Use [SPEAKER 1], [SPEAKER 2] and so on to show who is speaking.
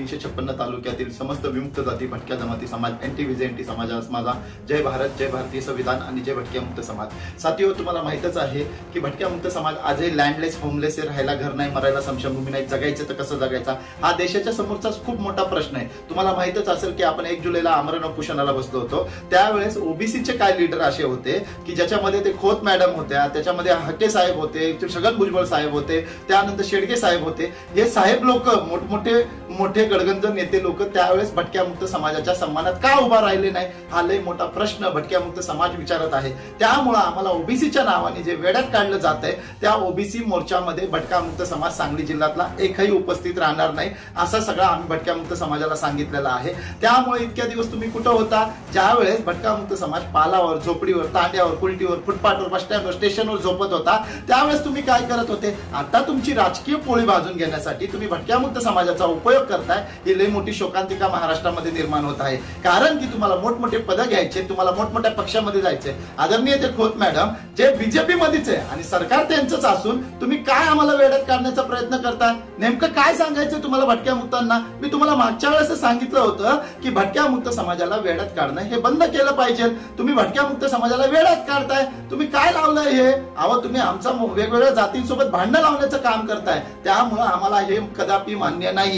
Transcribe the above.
[SPEAKER 1] 356 तालुक्यातील समस्त विमुक्त जाती भटक्या जमाती समाज NT समाजास माझा जय भारत, जय भारतीय संविधान आणि जय भटक्या मुक्त समाज। साथियो, तुम्हाला माहितच आहे की भटक्या मुक्त समाज आजही लँडलेस, होमलेस, राहायला घर नाही, मरायला समशमभूमी नाही, जगायचं तर कसं जगायचा हा देशाच्या समोरचा खूप मोठा प्रश्न आहे। तुम्हाला माहितच असेल की आपण 1 जुलैला आमरण उपोषणाला बसलो होतो। त्यावेळेस ओबीसीचे काय लीडर असे होते की ज्याच्यामध्ये ते खोत मॅडम होत्या, त्याच्यामध्ये हक्के साहेब होते, छगन भुजबळ साहेब होते, त्यानंतर शेडगे साहेब होते। हे साहेब लोक मोठे गडगंज नेते लोक त्यावेळेस भटक्या मुक्त समाजाच्या सन्मानात का उभा राहिले नाही हा लय मोठा प्रश्न भटक्या मुक्त समाज विचारत आहे। त्यामुळे आम्हाला ओबीसीच्या नावाने जे वेड्यात काढलं जात आहे त्या ओबीसी मोर्चामध्ये भटक्या मुक्त समाज सांगली जिल्ह्यातला एकही उपस्थित राहणार नाही असा सगळा आम्ही भटक्या मुक्त समाजाला सांगितलेला आहे। त्यामुळे इतक्या दिवस तुम्ही कुठं होता ज्यावेळेस भटक्या मुक्त समाज पालावर, झोपडीवर, तांड्यावर, कुलटीवर, फुटपाथवर, बस स्टँडवर, स्टेशनवर झोपत होता त्यावेळेस तुम्ही काय करत होते? आता तुमची राजकीय पोळी भाजून घेण्यासाठी तुम्ही भटक्या मुक्त समाजाचा उपयोग करताय। ही लई मोठी शोकांतिका महाराष्ट्रामध्ये निर्माण होत आहे, कारण की तुम्हाला मोठमोठे पद घ्यायचे, तुम्हाला मोठमोठ्या पक्षामध्ये जायचे। आदरणीय ते खोत मॅडम जे बीजेपी मध्येच आहे आणि सरकार त्यांचंच असून तुम्ही काय आम्हाला वेड्यात काढण्याचा प्रयत्न करता? नेमकं काय सांगायचं तुम्हाला भटक्या मुक्तांना? मी तुम्हाला मागच्या वेळेस सांगितलं होतं की भटक्या मुक्त समाजाला वेड्यात काढणं हे बंद केलं पाहिजे। तुम्ही भटक्या मुक्त समाजाला वेड्यात काढताय। तुम्ही काय लावलंय हे? अहो, तुम्ही आमचा वेगवेगळ्या जातींसोबत भांडण लावण्याचं काम करताय। त्यामुळे आम्हाला हे कदापि मान्य नाही।